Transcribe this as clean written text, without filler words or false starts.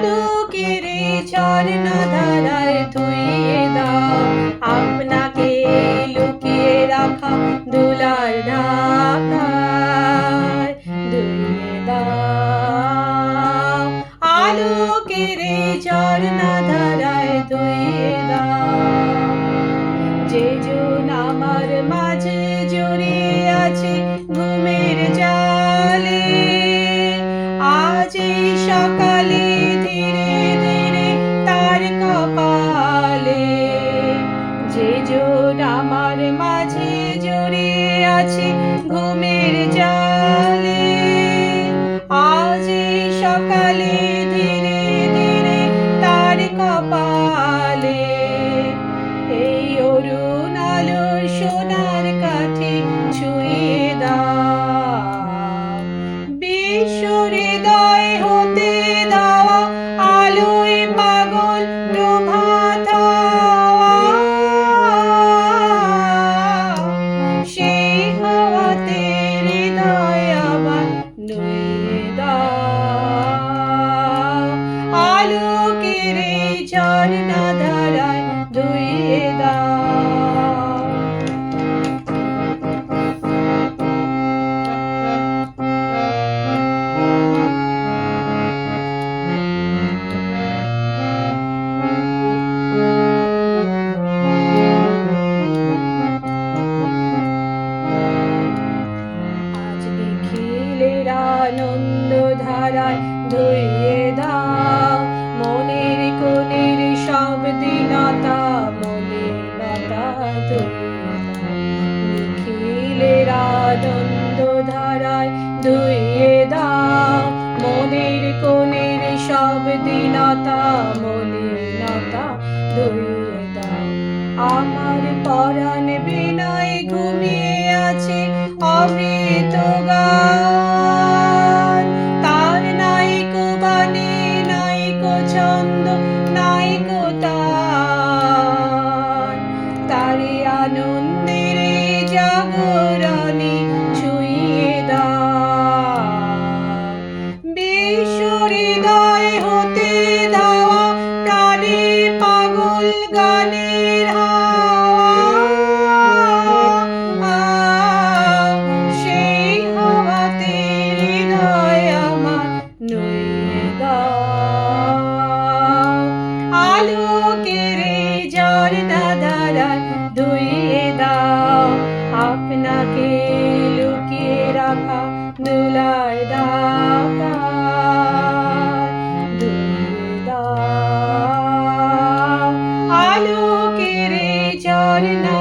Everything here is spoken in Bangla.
আলোকের ঝর্ণা ধারায় ধুইয়ে দাও আপনাকে লুকিয়ে রাখা ধুলার ঢাকায় ধুইয়ে দাও আলোকের ঝর্ণা ধারায় ধুইয়ে দাও যেজন আমার মাঝে জড়িয়ে আছে ঘুমের জালে আজ এই সকালে ধীরে ধীরে তার কপালে যেজন আমার মাঝে জড়িয়ে আছে ঘুমের জালে আজ এই সকালে ধীরে ধীরে তার কপালে এই অরুণ আলোর সোনার কাঠি ছুঁয়ে দাও বিশ্ব হৃদয় হতে দেওয়া আলোয় পাগল প্রভাত সেই হাওয়াতে হৃদয় আবার নুয়ে দাও আলোকের ঝর্ণা ধারায় ধুইয়ে দাও আনন্দ ধারায় ধুইয়ে দাও মনের কোণের সব দীনতা মলিনতা নিখিলের আনন্দ ধারায় ধুইয়ে দাও মনের কোণের সব দীনতা মলিনতা ধুইয়ে দাও আমার পরাণ বিনয় ঘুমিয়ে আছে অমৃত গান তার নাইকো বাণী নাইকো ছন্দ নাইকো তান তারি আনন্দের জাগরণী ছুঁয়ে দাও বিশ্ব হৃদয় হতে দেওয়া প্রাণে পাগল গানের আলোকের ঝর্ণা ধারায় ধুইয়ে দাও আপনাকে লুকিয়ে রাখা ধুলার ঢাকায় ধুইয়ে দাও আলোকের ঝর্ণা